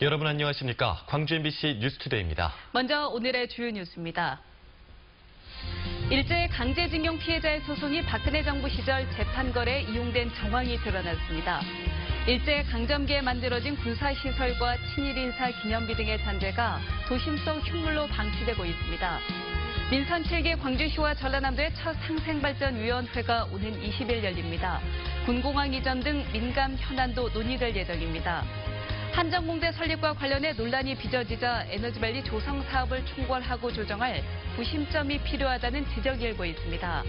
여러분 안녕하십니까? 광주 MBC 뉴스투데이입니다. 먼저 오늘의 주요 뉴스입니다. 일제 강제징용 피해자의 소송이 박근혜 정부 시절 재판거래에 이용된 정황이 드러났습니다. 일제 강점기에 만들어진 군사시설과 친일인사 기념비 등의 잔재가 도심 속 흉물로 방치되고 있습니다. 민선 7기 광주시와 전라남도의 첫 상생발전위원회가 오는 20일 열립니다. 군공항 이전 등 민감 현안도 논의될 예정입니다. 한전공대 설립과 관련해 논란이 빚어지자 에너지밸리 조성 사업을 총괄하고 조정할 구심점이 필요하다는 지적이 일고 있습니다.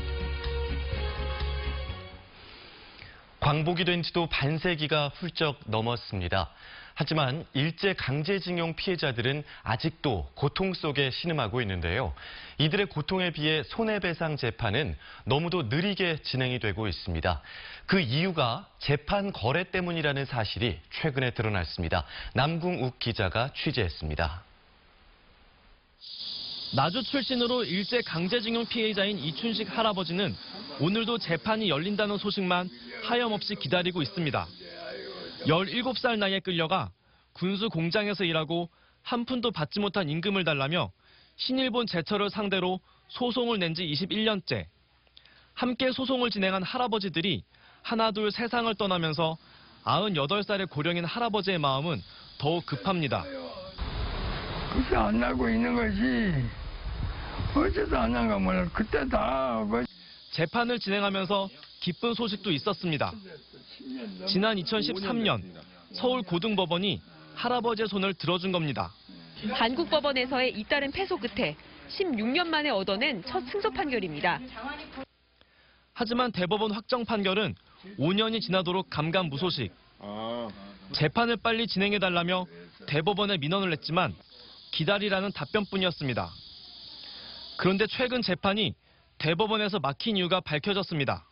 광복이 된 지도 반세기가 훌쩍 넘었습니다. 하지만 일제 강제징용 피해자들은 아직도 고통 속에 신음하고 있는데요. 이들의 고통에 비해 손해배상 재판은 너무도 느리게 진행이 되고 있습니다. 그 이유가 재판 거래 때문이라는 사실이 최근에 드러났습니다. 남궁욱 기자가 취재했습니다. 나주 출신으로 일제 강제징용 피해자인 이춘식 할아버지는 오늘도 재판이 열린다는 소식만 하염없이 기다리고 있습니다. 17살 나이에 끌려가 군수 공장에서 일하고 한 푼도 받지 못한 임금을 달라며 신일본 제철을 상대로 소송을 낸 지 21년째. 함께 소송을 진행한 할아버지들이 하나둘 세상을 떠나면서 98살의 고령인 할아버지의 마음은 더욱 급합니다. 그게 안 나고 있는 것이 어째서 안 나가 몰라. 그때 다 재판을 진행하면서 기쁜 소식도 있었습니다. 지난 2013년 서울 고등법원이 할아버지의 손을 들어준 겁니다. 한국법원에서의 잇따른 패소 끝에 16년 만에 얻어낸 첫 승소 판결입니다. 하지만 대법원 확정 판결은 5년이 지나도록 감감무소식. 재판을 빨리 진행해달라며 대법원에 민원을 냈지만 기다리라는 답변뿐이었습니다. 그런데 최근 재판이 대법원에서 막힌 이유가 밝혀졌습니다.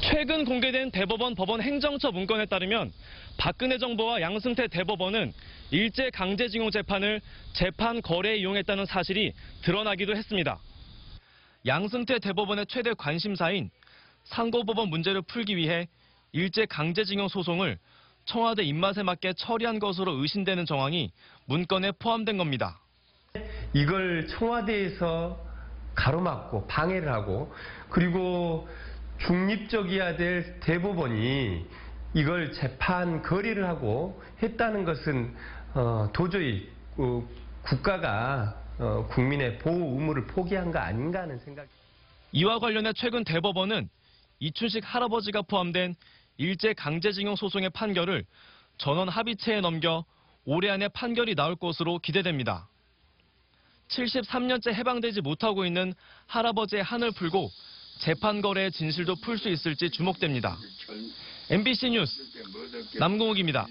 최근 공개된 대법원 법원 행정처 문건에 따르면 박근혜 정부와 양승태 대법원은 일제 강제징용 재판을 재판 거래에 이용했다는 사실이 드러나기도 했습니다. 양승태 대법원의 최대 관심사인 상고법원 문제를 풀기 위해 일제 강제징용 소송을 청와대 입맛에 맞게 처리한 것으로 의심되는 정황이 문건에 포함된 겁니다. 이걸 청와대에서 가로막고 방해를 하고 그리고 중립적이어야 될 대법원이 이걸 재판 거래를 하고 했다는 것은 도저히 국가가 국민의 보호 의무를 포기한 거 아닌가 하는 생각이. 이와 관련해 최근 대법원은 이춘식 할아버지가 포함된 일제 강제징용 소송의 판결을 전원 합의체에 넘겨 올해 안에 판결이 나올 것으로 기대됩니다. 73년째 해방되지 못하고 있는 할아버지의 한을 풀고 재판 거래의 진실도 풀 수 있을지 주목됩니다. MBC 뉴스 남궁욱입니다.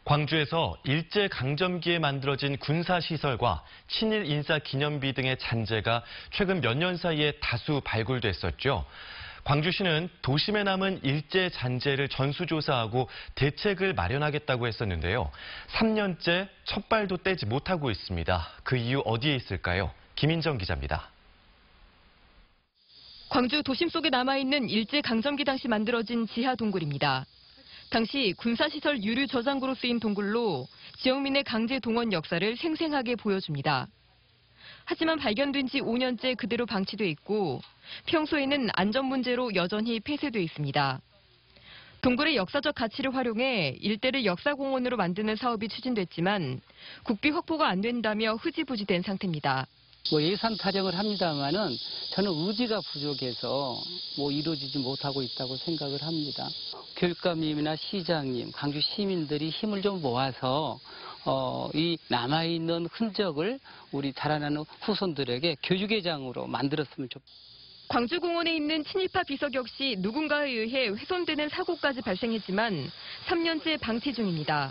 광주에서 일제 강점기에 만들어진 군사시설과 친일 인사 기념비 등의 잔재가 최근 몇 년 사이에 다수 발굴됐었죠. 광주시는 도심에 남은 일제 잔재를 전수조사하고 대책을 마련하겠다고 했었는데요. 3년째 첫 발도 떼지 못하고 있습니다. 그 이유 어디에 있을까요? 김인정 기자입니다. 광주 도심 속에 남아있는 일제 강점기 당시 만들어진 지하 동굴입니다. 당시 군사시설 유류 저장고로 쓰인 동굴로 지역민의 강제 동원 역사를 생생하게 보여줍니다. 하지만 발견된 지 5년째 그대로 방치돼 있고 평소에는 안전 문제로 여전히 폐쇄돼 있습니다. 동굴의 역사적 가치를 활용해 일대를 역사공원으로 만드는 사업이 추진됐지만 국비 확보가 안 된다며 흐지부지된 상태입니다. 예산 타령을 합니다만은 저는 의지가 부족해서 이루어지지 못하고 있다고 생각을 합니다. 교육감님이나 시장님, 광주 시민들이 힘을 좀 모아서 이 남아있는 흔적을 우리 자라나는 후손들에게 교육의 장으로 만들었으면 좋겠습니다. 광주공원에 있는 친일파 비석 역시 누군가에 의해 훼손되는 사고까지 발생했지만 3년째 방치 중입니다.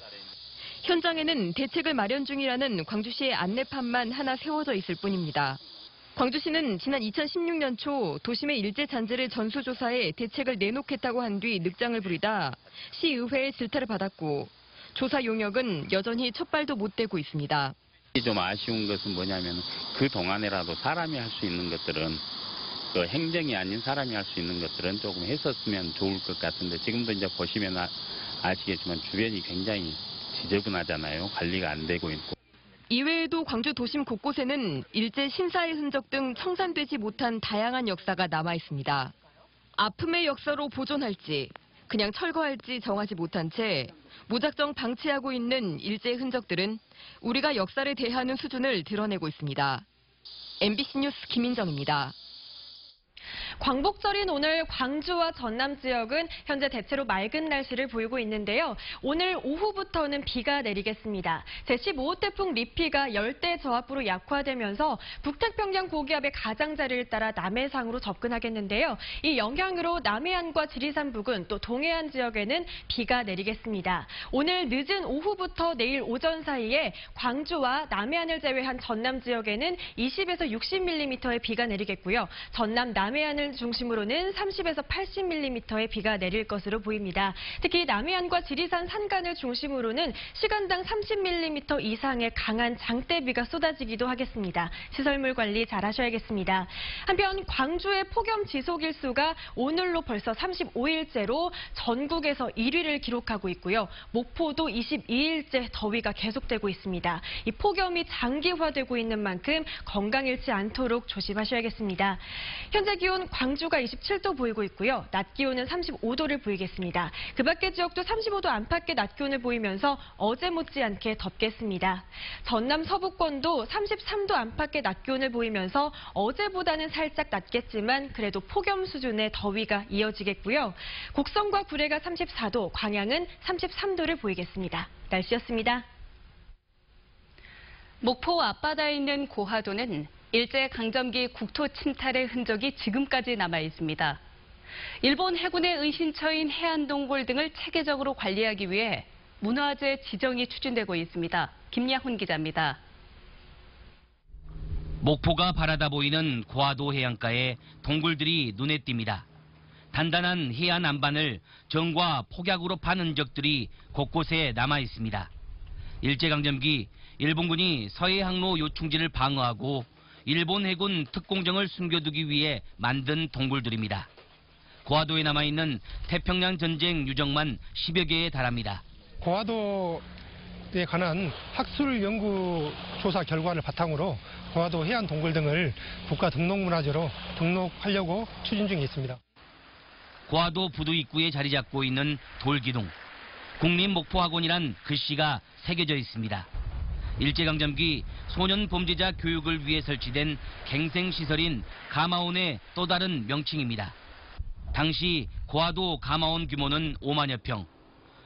현장에는 대책을 마련 중이라는 광주시의 안내판만 하나 세워져 있을 뿐입니다. 광주시는 지난 2016년 초 도심의 일제 잔재를 전수조사해 대책을 내놓겠다고 한 뒤 늑장을 부리다 시의회의 질타를 받았고 조사 용역은 여전히 첫 발도 못 떼고 있습니다. 좀 아쉬운 것은 뭐냐면 그 동안에라도 사람이 할 수 있는 것들은 그 행정이 아닌 사람이 할 수 있는 것들은 조금 했었으면 좋을 것 같은데 지금도 이제 보시면 아시겠지만 주변이 굉장히 지저분하잖아요. 관리가 안 되고 있고. 이외에도 광주 도심 곳곳에는 일제 신사의 흔적 등 청산되지 못한 다양한 역사가 남아 있습니다. 아픔의 역사로 보존할지 그냥 철거할지 정하지 못한 채 무작정 방치하고 있는 일제의 흔적들은 우리가 역사를 대하는 수준을 드러내고 있습니다. MBC 뉴스 김인정입니다. 광복절인 오늘 광주와 전남 지역은 현재 대체로 맑은 날씨를 보이고 있는데요. 오늘 오후부터는 비가 내리겠습니다. 제15호 태풍 리피가 열대 저압부로 약화되면서 북태평양 고기압의 가장자리를 따라 남해상으로 접근하겠는데요. 이 영향으로 남해안과 지리산 부근 또 동해안 지역에는 비가 내리겠습니다. 오늘 늦은 오후부터 내일 오전 사이에 광주와 남해안을 제외한 전남 지역에는 20에서 60mm의 비가 내리겠고요. 전남 남해안을 중심으로는 30에서 80mm의 비가 내릴 것으로 보입니다. 특히 남해안과 지리산 산간을 중심으로는 시간당 30mm 이상의 강한 장대비가 쏟아지기도 하겠습니다. 시설물 관리 잘 하셔야겠습니다. 한편 광주의 폭염 지속일수가 오늘로 벌써 35일째로 전국에서 1위를 기록하고 있고요. 목포도 22일째 더위가 계속되고 있습니다. 이 폭염이 장기화되고 있는 만큼 건강 잃지 않도록 조심하셔야겠습니다. 현재 기온 광주가 27도 보이고 있고요. 낮 기온은 35도를 보이겠습니다. 그 밖의 지역도 35도 안팎의 낮 기온을 보이면서 어제 못지않게 덥겠습니다. 전남 서부권도 33도 안팎의 낮 기온을 보이면서 어제보다는 살짝 낮겠지만 그래도 폭염 수준의 더위가 이어지겠고요. 곡성과 구례가 34도, 광양은 33도를 보이겠습니다. 날씨였습니다. 목포 앞바다에 있는 고하도는 일제강점기 국토 침탈의 흔적이 지금까지 남아 있습니다. 일본 해군의 은신처인 해안동굴 등을 체계적으로 관리하기 위해 문화재 지정이 추진되고 있습니다. 김야훈 기자입니다. 목포가 바라다 보이는 고하도 해안가에 동굴들이 눈에 띕니다. 단단한 해안 안반을 정과 폭약으로 판 흔적들이 곳곳에 남아 있습니다. 일제강점기 일본군이 서해 항로 요충지를 방어하고 일본 해군 특공정을 숨겨두기 위해 만든 동굴들입니다. 고하도에 남아있는 태평양 전쟁 유적만 10여 개에 달합니다. 고하도에 관한 학술 연구 조사 결과를 바탕으로 고하도 해안 동굴 등을 국가 등록문화재로 등록하려고 추진 중에 있습니다. 고하도 부두 입구에 자리 잡고 있는 돌기둥. 국립목포학원이란 글씨가 새겨져 있습니다. 일제강점기 소년 범죄자 교육을 위해 설치된 갱생시설인 가마온의 또 다른 명칭입니다. 당시 고하도 가마온 규모는 5만여 평.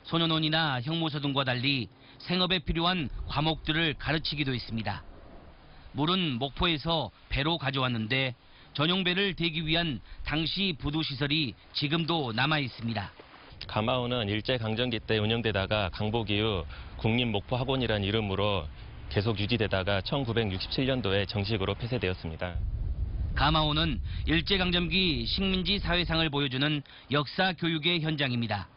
소년원이나 형무소 등과 달리 생업에 필요한 과목들을 가르치기도 했습니다. 물은 목포에서 배로 가져왔는데 전용배를 대기 위한 당시 부두시설이 지금도 남아 있습니다. 가마온은 일제강점기 때 운영되다가 강복 이후 국립목포학원이라는 이름으로 계속 유지되다가 1967년도에 정식으로 폐쇄되었습니다. 가마온은 일제강점기 식민지 사회상을 보여주는 역사 교육의 현장입니다.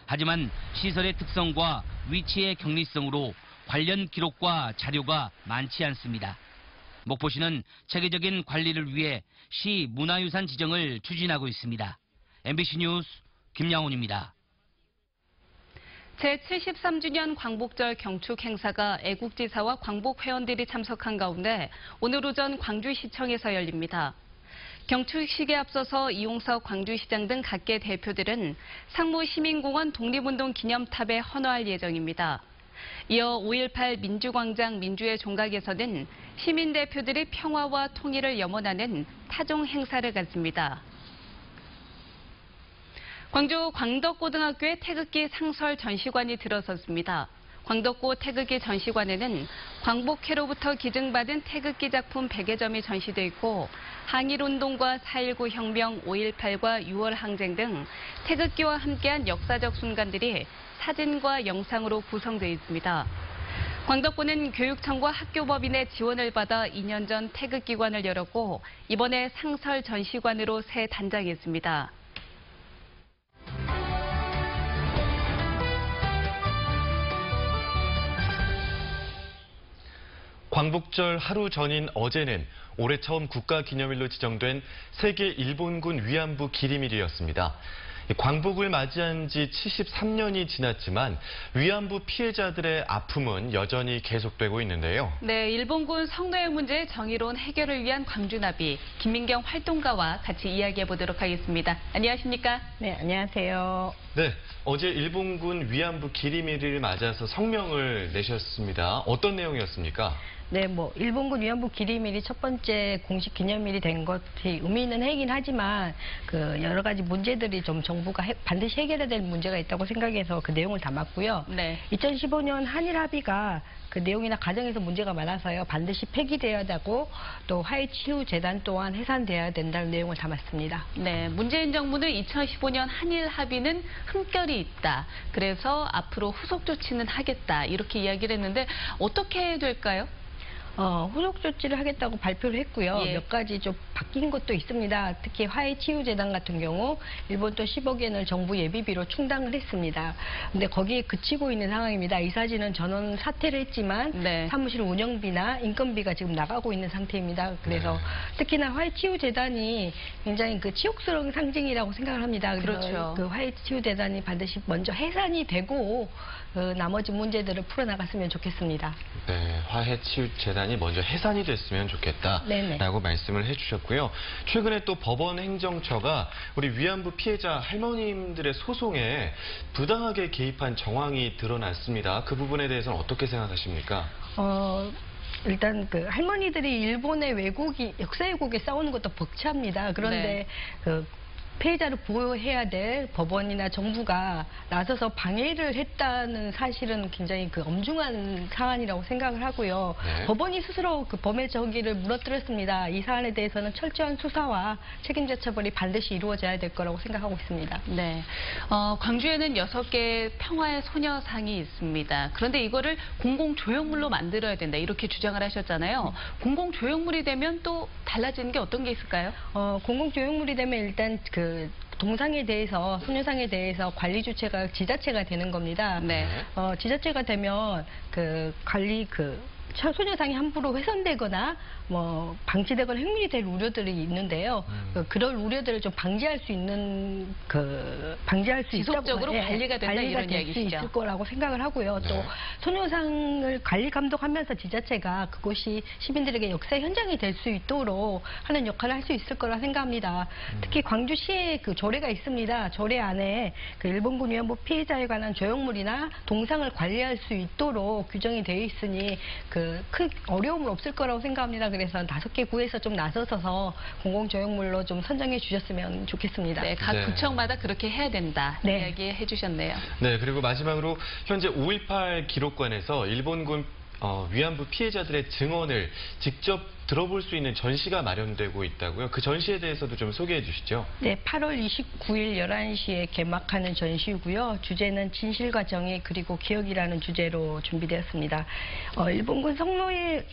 하지만 시설의 특성과 위치의 격리성으로 관련 기록과 자료가 많지 않습니다. 목포시는 체계적인 관리를 위해 시 문화유산 지정을 추진하고 있습니다. MBC 뉴스 김양훈입니다. 제73주년 광복절 경축 행사가 애국지사와 광복 회원들이 참석한 가운데 오늘 오전 광주시청에서 열립니다. 경축식에 앞서서 이용석 광주시장 등 각계 대표들은 상무 시민공원 독립운동 기념탑에 헌화할 예정입니다. 이어 5.18 민주광장 민주의 종각에서는 시민대표들이 평화와 통일을 염원하는 타종 행사를 갖습니다. 광주 광덕고등학교에 태극기 상설 전시관이 들어섰습니다. 광덕고 태극기 전시관에는 광복회로부터 기증받은 태극기 작품 100여 점이 전시돼 있고 항일운동과 4.19 혁명, 5.18과 6월 항쟁 등 태극기와 함께한 역사적 순간들이 사진과 영상으로 구성되어 있습니다. 광덕고는 교육청과 학교법인의 지원을 받아 2년 전 태극기관을 열었고 이번에 상설 전시관으로 새 단장했습니다. 광복절 하루 전인 어제는 올해 처음 국가기념일로 지정된 세계 일본군 위안부 기림일이었습니다. 광복을 맞이한 지 73년이 지났지만 위안부 피해자들의 아픔은 여전히 계속되고 있는데요. 네, 일본군 성노예 문제 정의로운 해결을 위한 광주나비 김민경 활동가와 같이 이야기해 보도록 하겠습니다. 안녕하십니까? 네, 안녕하세요. 네, 어제 일본군 위안부 기림일을 맞아서 성명을 내셨습니다. 어떤 내용이었습니까? 네, 일본군 위안부 기림일이 첫 번째 공식 기념일이 된 것이 의미 있는 해이긴 하지만 여러 가지 문제들이 좀 정부가 반드시 해결해야 될 문제가 있다고 생각해서 그 내용을 담았고요. 네. 2015년 한일 합의가 그 내용이나 과정에서 문제가 많아서요. 반드시 폐기돼야 되고 또 화해치유재단 또한 해산돼야 된다는 내용을 담았습니다. 네, 문재인 정부는 2015년 한일 합의는 흠결이 있다. 그래서 앞으로 후속 조치는 하겠다. 이렇게 이야기를 했는데 어떻게 해야 될까요? 후속 조치를 하겠다고 발표를 했고요. 예. 몇 가지 좀 바뀐 것도 있습니다. 특히 화해치유재단 같은 경우 일본 돈 10억 엔을 정부 예비비로 충당을 했습니다. 근데 거기에 그치고 있는 상황입니다. 이 사진은 전원 사퇴를 했지만 네. 사무실 운영비나 인건비가 지금 나가고 있는 상태입니다. 그래서 특히나 화해치유재단이 굉장히 치욕스러운 상징이라고 생각을 합니다. 그래서 그렇죠. 그 화해치유재단이 반드시 먼저 해산이 되고 나머지 문제들을 풀어나갔으면 좋겠습니다. 네, 화해치유재단이 먼저 해산이 됐으면 좋겠다라고 네네. 말씀을 해주셨고요. 최근에 또 법원 행정처가 우리 위안부 피해자 할머님들의 소송에 부당하게 개입한 정황이 드러났습니다. 그 부분에 대해서는 어떻게 생각하십니까? 일단 할머니들이 일본의 역사 왜곡에 싸우는 것도 벅차합니다. 그런데 피해자를 보호해야 될 법원이나 정부가 나서서 방해를 했다는 사실은 굉장히 엄중한 사안이라고 생각을 하고요. 네. 법원이 스스로 범의 정의를 무너뜨렸습니다. 이 사안에 대해서는 철저한 수사와 책임자 처벌이 반드시 이루어져야 될 거라고 생각하고 있습니다. 네, 광주에는 6개의 평화의 소녀상이 있습니다. 그런데 이거를 공공조형물로 만들어야 된다 이렇게 주장을 하셨잖아요. 공공조형물이 되면 또 달라지는 게 어떤 게 있을까요? 공공조형물이 되면 일단 동상에 대해서, 소녀상에 대해서 관리 주체가 지자체가 되는 겁니다. 네. 지자체가 되면 소녀상이 함부로 훼손되거나 방치되거나 횡물이 될 우려들이 있는데요. 그럴 우려들을 좀 방지할 수 지속적으로 있다고, 관리가 된다 이런 될 수 이야기시죠. 있을 거라고 생각을 하고요. 네. 또 소녀상을 관리 감독하면서 지자체가 그곳이 시민들에게 역사 현장이 될 수 있도록 하는 역할을 할 수 있을 거라 생각합니다. 특히 광주시에 조례가 있습니다. 조례 안에 일본군 위안부 피해자에 관한 조형물이나 동상을 관리할 수 있도록 규정이 되어 있으니 큰 어려움은 없을 거라고 생각합니다. 그래서 5개 구에서 좀 나서서 공공조형물로 좀 선정해 주셨으면 좋겠습니다. 네, 각 구청마다 그렇게 해야 된다 이야기해 주셨네요. 네, 그리고 마지막으로 현재 5.18 기록관에서 일본군 위안부 피해자들의 증언을 직접 들어볼 수 있는 전시가 마련되고 있다고요. 그 전시에 대해서도 좀 소개해 주시죠. 네, 8월 29일 11시에 개막하는 전시고요. 주제는 진실과 정의 그리고 기억이라는 주제로 준비되었습니다. 일본군 성노예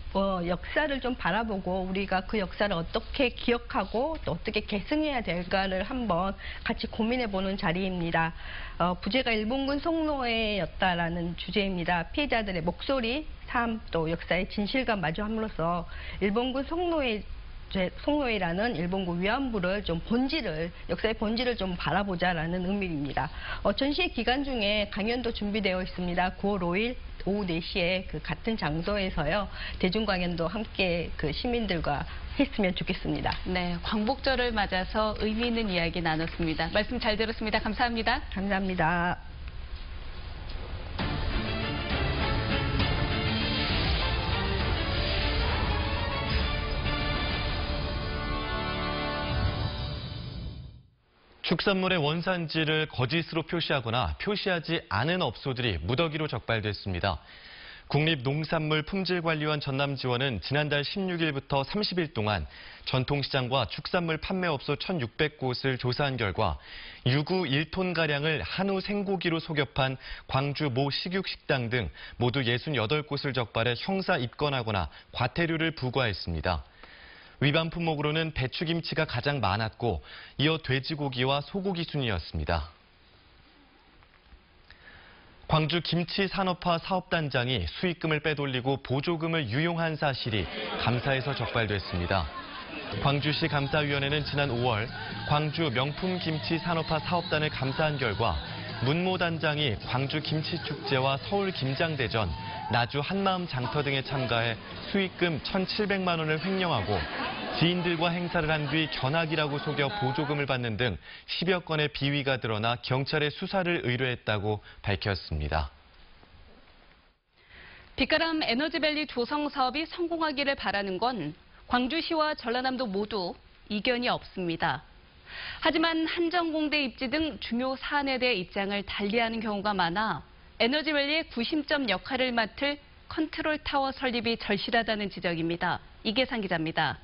역사를 좀 바라보고 우리가 그 역사를 어떻게 기억하고 또 어떻게 계승해야 될까를 한번 같이 고민해보는 자리입니다. 부제가 일본군 성노예였다라는 주제입니다. 피해자들의 목소리, 삶, 또 역사의 진실과 마주함으로써 일본군 성노예라는 일본군 위안부를 역사의 본질을 좀 바라보자라는 의미입니다. 전시회 기간 중에 강연도 준비되어 있습니다. 9월 5일 오후 4시에 같은 장소에서요. 대중 강연도 함께 시민들과 했으면 좋겠습니다. 네, 광복절을 맞아서 의미 있는 이야기 나눴습니다. 말씀 잘 들었습니다. 감사합니다. 감사합니다. 축산물의 원산지를 거짓으로 표시하거나 표시하지 않은 업소들이 무더기로 적발됐습니다. 국립농산물품질관리원 전남지원은 지난달 16일부터 30일 동안 전통시장과 축산물 판매업소 1,600곳을 조사한 결과 유구 1톤가량을 한우 생고기로 속엽한 광주 모 식육식당 등 모두 68곳을 적발해 형사 입건하거나 과태료를 부과했습니다. 위반 품목으로는 배추김치가 가장 많았고 이어 돼지고기와 소고기 순이었습니다. 광주 김치산업화 사업단장이 수익금을 빼돌리고 보조금을 유용한 사실이 감사에서 적발됐습니다. 광주시 감사위원회는 지난 5월 광주 명품 김치 산업화 사업단을 감사한 결과 문모 단장이 광주 김치축제와 서울 김장대전, 나주 한마음 장터 등에 참가해 수익금 1,700만 원을 횡령하고 지인들과 행사를 한 뒤 견학이라고 속여 보조금을 받는 등 10여 건의 비위가 드러나 경찰에 수사를 의뢰했다고 밝혔습니다. 빛가람 에너지밸리 조성 사업이 성공하기를 바라는 건 광주시와 전라남도 모두 이견이 없습니다. 하지만 한전공대 입지 등 중요 사안에 대해 입장을 달리하는 경우가 많아 에너지밸리의 구심점 역할을 맡을 컨트롤타워 설립이 절실하다는 지적입니다. 이계상 기자입니다.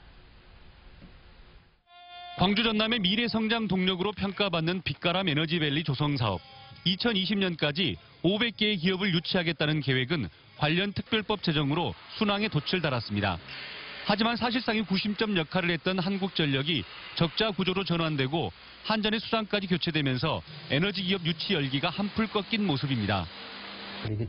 광주 전남의 미래 성장 동력으로 평가받는 빛가람 에너지밸리 조성 사업. 2020년까지 500개의 기업을 유치하겠다는 계획은 관련 특별법 제정으로 순항에 돛을 달았습니다. 하지만 사실상의 구심점 역할을 했던 한국전력이 적자 구조로 전환되고 한전의 수장까지 교체되면서 에너지 기업 유치 열기가 한풀 꺾인 모습입니다.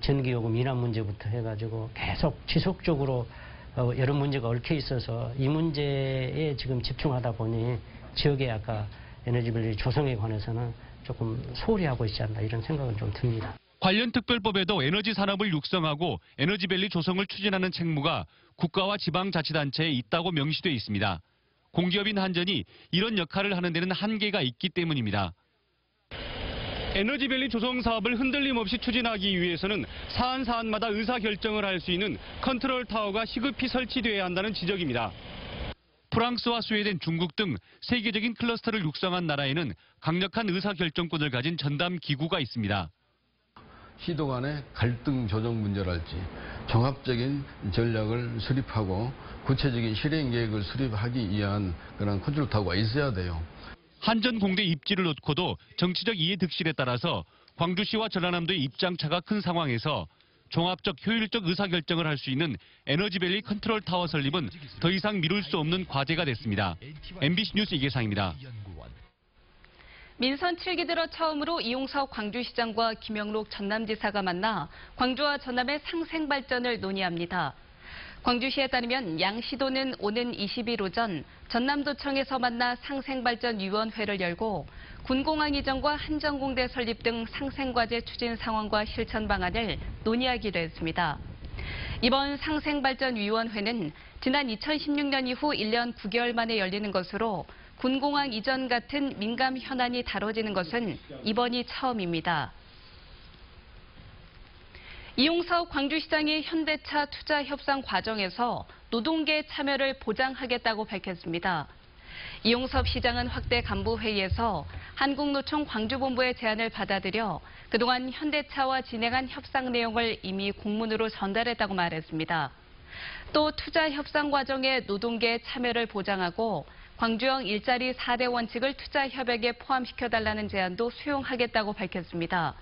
전기요금 인하 문제부터 해가지고 계속 지속적으로 여러 문제가 얽혀 있어서 이 문제에 지금 집중하다 보니 지역의 아까 에너지밸리 조성에 관해서는 조금 소홀히 하고 있지 않나 이런 생각은 좀 듭니다. 관련 특별법에도 에너지 산업을 육성하고 에너지밸리 조성을 추진하는 책무가 국가와 지방자치단체에 있다고 명시돼 있습니다. 공기업인 한전이 이런 역할을 하는 데는 한계가 있기 때문입니다. 에너지밸리 조성 사업을 흔들림 없이 추진하기 위해서는 사안마다 의사결정을 할 수 있는 컨트롤타워가 시급히 설치돼야 한다는 지적입니다. 프랑스와 스웨덴, 중국 등 세계적인 클러스터를 육성한 나라에는 강력한 의사결정권을 가진 전담 기구가 있습니다. 시도 간의 갈등 조정 문제랄지 종합적인 전략을 수립하고 구체적인 실행 계획을 수립하기 위한 그런 컨트롤타워가 있어야 돼요. 한전 공대 입지를 놓고도 정치적 이해득실에 따라서 광주시와 전라남도의 입장차가 큰 상황에서 종합적 효율적 의사결정을 할 수 있는 에너지밸리 컨트롤타워 설립은 더 이상 미룰 수 없는 과제가 됐습니다. MBC 뉴스 이계상입니다. 민선 7기 들어 처음으로 이용석 광주시장과 김영록 전남지사가 만나 광주와 전남의 상생 발전을 논의합니다. 광주시에 따르면 양 시도는 오는 20일 오전 전남도청에서 만나 상생발전위원회를 열고 군공항 이전과 한전공대 설립 등 상생과제 추진 상황과 실천 방안을 논의하기로 했습니다. 이번 상생발전위원회는 지난 2016년 이후 1년 9개월 만에 열리는 것으로 군공항 이전 같은 민감 현안이 다뤄지는 것은 이번이 처음입니다. 이용석 광주시장이 현대차 투자 협상 과정에서 노동계 참여를 보장하겠다고 밝혔습니다. 이용섭 시장은 확대 간부회의에서 한국노총 광주본부의 제안을 받아들여 그동안 현대차와 진행한 협상 내용을 이미 공문으로 전달했다고 말했습니다. 또 투자 협상 과정에 노동계의 참여를 보장하고 광주형 일자리 4대 원칙을 투자 협약에 포함시켜달라는 제안도 수용하겠다고 밝혔습니다.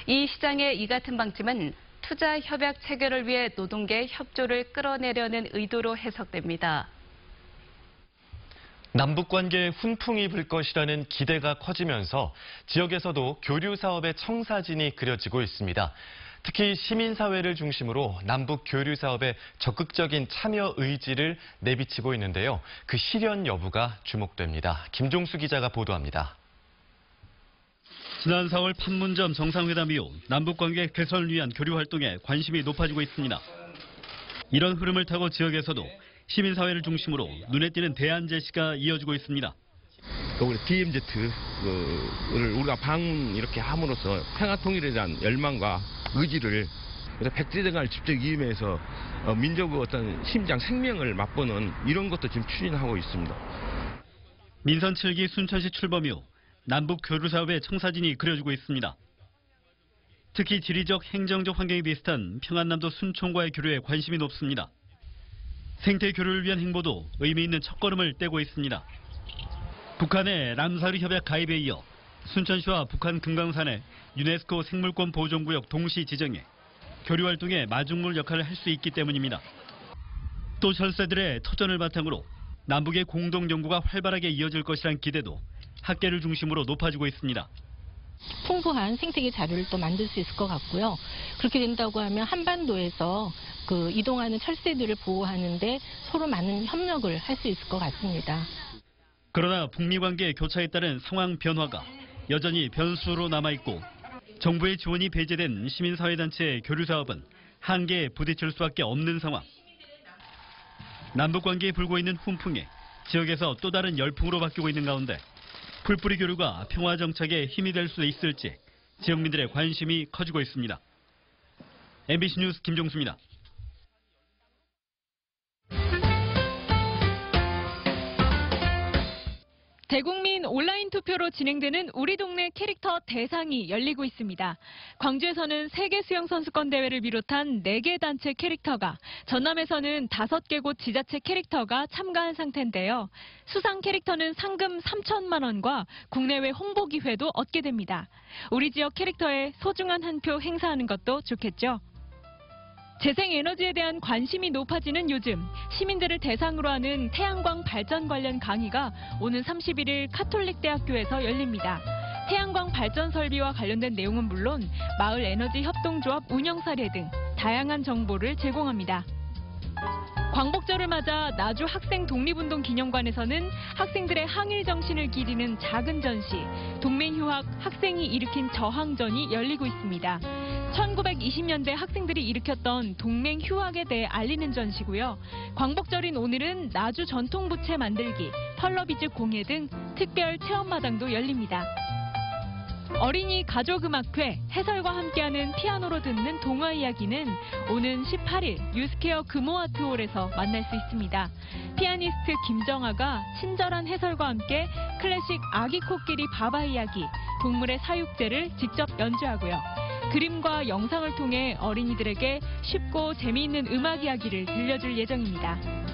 이 시장의 이 같은 방침은 투자 협약 체결을 위해 노동계의 협조를 끌어내려는 의도로 해석됩니다. 남북 관계에 훈풍이 불 것이라는 기대가 커지면서 지역에서도 교류 사업의 청사진이 그려지고 있습니다. 특히 시민사회를 중심으로 남북 교류 사업에 적극적인 참여 의지를 내비치고 있는데요. 그 실현 여부가 주목됩니다. 김종수 기자가 보도합니다. 지난 4월 판문점 정상회담 이후 남북관계 개선을 위한 교류 활동에 관심이 높아지고 있습니다. 이런 흐름을 타고 지역에서도 시민사회를 중심으로 눈에 띄는 대안 제시가 이어지고 있습니다. 우리 DMZ를 우리가 방문 이렇게 함으로써 평화통일에 대한 열망과 의지를 백제대간을 직접 이임해서 민족의 어떤 심장 생명을 맛보는 이런 것도 지금 추진하고 있습니다. 민선 7기 순천시 출범 이후 남북 교류 사업의 청사진이 그려지고 있습니다. 특히 지리적, 행정적 환경이 비슷한 평안남도 순천과의 교류에 관심이 높습니다. 생태 교류를 위한 행보도 의미 있는 첫걸음을 떼고 있습니다. 북한의 람사르 협약 가입에 이어 순천시와 북한 금강산의 유네스코 생물권 보존구역 동시 지정에 교류 활동에 마중물 역할을 할 수 있기 때문입니다. 또 철새들의 터전을 바탕으로 남북의 공동 연구가 활발하게 이어질 것이란 기대도 학계를 중심으로 높아지고 있습니다. 풍부한 생태계 자료를 또 만들 수 있을 것 같고요. 그렇게 된다고 하면 한반도에서 그 이동하는 철새들을 보호하는데 서로 많은 협력을 할 수 있을 것 같습니다. 그러나 북미 관계 교차에 따른 상황 변화가 여전히 변수로 남아있고 정부의 지원이 배제된 시민사회단체의 교류 사업은 한계에 부딪힐 수밖에 없는 상황. 남북 관계에 불고 있는 훈풍에 지역에서 또 다른 열풍으로 바뀌고 있는 가운데 풀뿌리 교류가 평화 정착에 힘이 될 수 있을지 지역민들의 관심이 커지고 있습니다. MBC 뉴스 김종수입니다. 대국민 온라인 투표로 진행되는 우리 동네 캐릭터 대상이 열리고 있습니다. 광주에서는 세계 수영선수권 대회를 비롯한 4개 단체 캐릭터가, 전남에서는 5개 곳 지자체 캐릭터가 참가한 상태인데요. 수상 캐릭터는 상금 3천만 원과 국내외 홍보 기회도 얻게 됩니다. 우리 지역 캐릭터에 소중한 한 표 행사하는 것도 좋겠죠. 재생에너지에 대한 관심이 높아지는 요즘, 시민들을 대상으로 하는 태양광 발전 관련 강의가 오는 31일 카톨릭대학교에서 열립니다. 태양광 발전 설비와 관련된 내용은 물론 마을 에너지 협동조합 운영 사례 등 다양한 정보를 제공합니다. 광복절을 맞아 나주 학생 독립운동 기념관에서는 학생들의 항일 정신을 기리는 작은 전시, 동맹휴학 학생이 일으킨 저항전이 열리고 있습니다. 1920년대 학생들이 일으켰던 동맹휴학에 대해 알리는 전시고요. 광복절인 오늘은 나주 전통부채 만들기, 펄러비즈 공예 등 특별 체험마당도 열립니다. 어린이 가족음악회, 해설과 함께하는 피아노로 듣는 동화 이야기는 오는 18일 유스케어 금호아트홀에서 만날 수 있습니다. 피아니스트 김정아가 친절한 해설과 함께 클래식 아기 코끼리 바바 이야기, 동물의 사육제를 직접 연주하고요. 그림과 영상을 통해 어린이들에게 쉽고 재미있는 음악 이야기를 들려줄 예정입니다.